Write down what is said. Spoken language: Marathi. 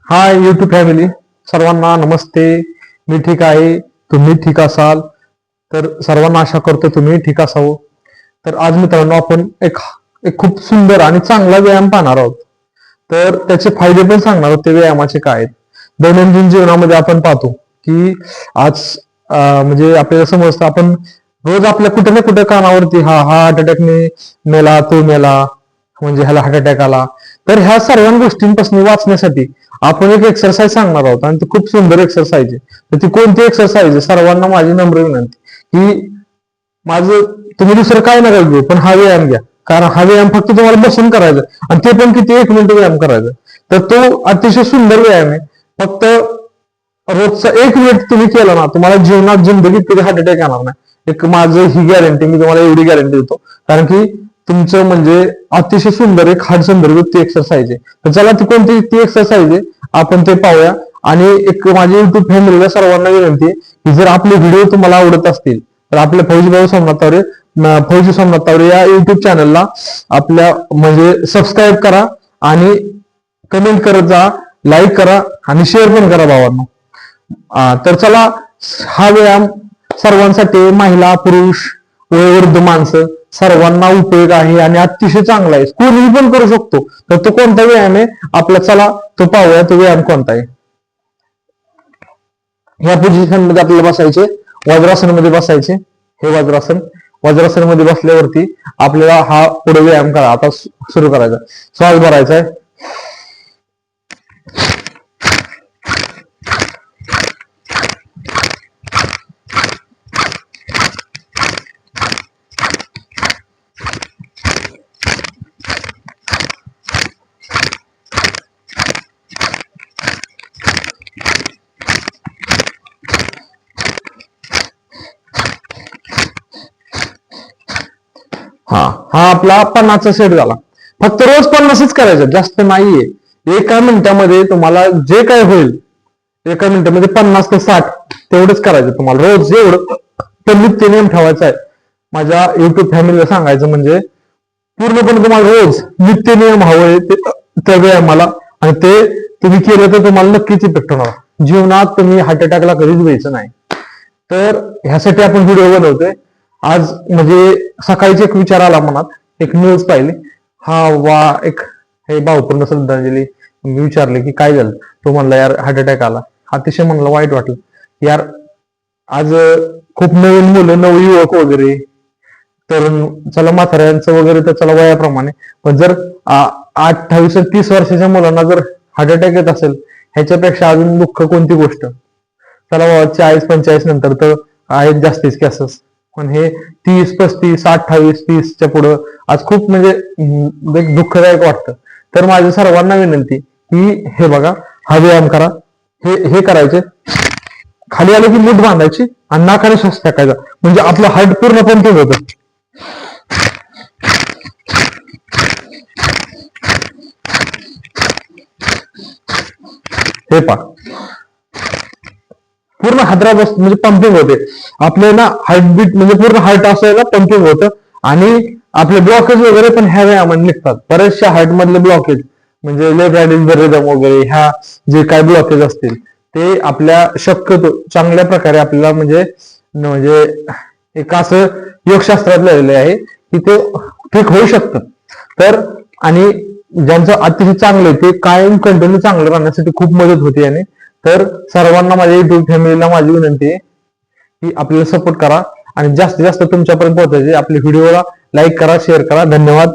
हाय यूट्यूब फॅमिली, सर्वांना नमस्ते. मी ठीक आहे, तुम्ही ठीक असाल तर सर्वांना आशा करतो तुम्ही ठीक असावं. तर आज मित्रांनो आपण एक एक खूप सुंदर आणि चांगला व्यायाम पाहणार आहोत. तर त्याचे फायदे पण सांगणार आहोत, ते व्यायामाचे काय आहेत. दैनंदिन जीवनामध्ये आपण पाहतो की आज म्हणजे आपल्याला समजतं, आपण रोज आपल्या कुठे ना कुठे कानावरती हा हा हार्ट अटॅकने मेला, तो मेला, म्हणजे ह्याला हार्ट अटॅक आला. तर ह्या सर्व गोष्टींपासून वाचण्यासाठी आपण एक एक्सरसाइज सांगणार आहोत, आणि ती खूप सुंदर एक्सरसाइज आहे. तर ती कोणती एक्सरसाइज आहे? सर्वांना माझी नम्र विनंती की माझं तुम्ही दुसरं काय नका घेऊ, पण हा व्यायाम घ्या. कारण हा व्यायाम फक्त तुम्हाला बसून करायचा, आणि ते पण किती 1 मिनिट व्यायाम करायचा. तर तो अतिशय सुंदर व्यायाम आहे. फक्त रोजचा 1 मिनिट तुम्ही केला ना, तुम्हाला जीवनात जिंदगीत कधी हार्ट अटॅक येणार नाही. एक माझं ही गॅरंटी, मी तुम्हाला एवढी गॅरंटी देतो. कारण की तुमचं म्हणजे अतिशय सुंदर एक हार्ट संदर्भित ती एक्सरसाइज आहे. तर चला, ती कोणती ती एक्सरसाइज आहे आपण ते पाहूया. आणि एक माझी युट्यूब फॅमिलीला सर्वांना विनंती आहे की जर आपले व्हिडिओ तुम्हाला आवडत असतील तर आपल्या फौजी सोमनाथ तावरे या युट्यूब चॅनलला आपल्या म्हणजे सबस्क्राईब करा, आणि कमेंट करत जा, लाईक करा, आणि शेअर पण करा भावांनो. तर चला, हा व्यायाम सर्वांसाठी, महिला, पुरुष, वयोवृद्ध माणसं सर्वांना उपयोग आहे आणि अतिशय चांगला आहे. कोणीही पण करू शकतो. तर तो कोणता व्यायाम आहे आपला, चला तो पाहूया. तो व्यायाम कोणता आहे? ह्या पोझिशन मध्ये आपल्याला बसायचे, वज्रासन मध्ये बसायचे. हे वज्रासन मध्ये बसल्यावरती आपल्याला हा पुढे व्यायाम करा. आता सुरू करायचा. श्वास भरायचा आहे. हा हा आपला 50चा सेट झाला. फक्त रोज 50च करायचं, जास्त नाहीये. एका मिनिटामध्ये तुम्हाला जे काय होईल, एका मिनिटामध्ये 50 ते 60 तेवढंच करायचं तुम्हाला रोज. जेवढं पण नित्य नियम ठेवायचा आहे. माझ्या युट्यूब फॅमिलीला सांगायचं म्हणजे पूर्णपणे तुम्हाला रोज नित्य नियम हवंय त्या व्यायामाला, आणि ते तुम्ही केलं तर तुम्हाला नक्कीच इफेक्ट होणार. जीवनात तुम्ही हार्ट अटॅकला कधीच व्हायचं नाही. तर ह्यासाठी आपण व्हिडिओ बनवतोय आज. म्हणजे सकाळीच एक विचार आला मनात, एक न्यूज पाहिली. हा वा, एक हे भावपूर्ण श्रद्धांजली. मी विचारले की काय झालं, तो म्हणला यार हार्ट अटॅक आला. अतिशय म्हणलं वाईट वाटलं. यार आज खूप नवीन मुलं, नवयुवक वगैरे, तर चला म्हाताऱ्यांचं वगैरे तर चला वयाप्रमाणे, पण जर 28 30 वर्षाच्या मुलांना जर हार्ट अटॅक येत असेल, ह्याच्यापेक्षा अजून दुःख कोणती गोष्ट. चला बाबा, 40 45 नंतर तर आहेत जास्तीच केसेस, पण हे 30 35 28 30च्या पुढं आज खूप म्हणजे एक दुःखदायक वाटतं. तर माझ्या सर्वांना विनंती की हे बघा, हा व्यायाम करा. हे करायचे. खाली आले की मूठ बांधायची आणि नाकाने श्वास टाकायचा, म्हणजे आपलं हार्ट पूर्णपणे ठीक होतं. हे पा, पूर्ण हादरा बस म्हणजे पंपिंग होते आपले ना, हार्टबीट म्हणजे पूर्ण हार्ट असायला पंपिंग होतं. आणि आपले ब्लॉकेज वगैरे पण ह्या व्यायामाने निघतात. बरेचशा हार्ट मधले ब्लॉकेज म्हणजे लेफ्ट राइट रिदम वगैरे, ह्या जे काय ब्लॉकेज असतील ते आपल्या शक्यतो चांगल्या प्रकारे आपल्याला म्हणजे म्हणजे एक असं योगशास्त्रात लिहिलेलं आहे की ते ठीक होऊ शकतं. तर आणि ज्यांचं अतिशय चांगलं आहे ते कायम कंटिन्यू चांगलं राहण्यासाठी खूप मदत होते याने. तर सर्वांना, माझ्या युट्यूब फॅमिलीला माझी विनंती आहे की आपल्याला सपोर्ट करा, आणि जास्तीत जास्त तुमच्यापर्यंत पोहोचायचे. आपल्या व्हिडिओला लाईक करा, शेअर करा. धन्यवाद.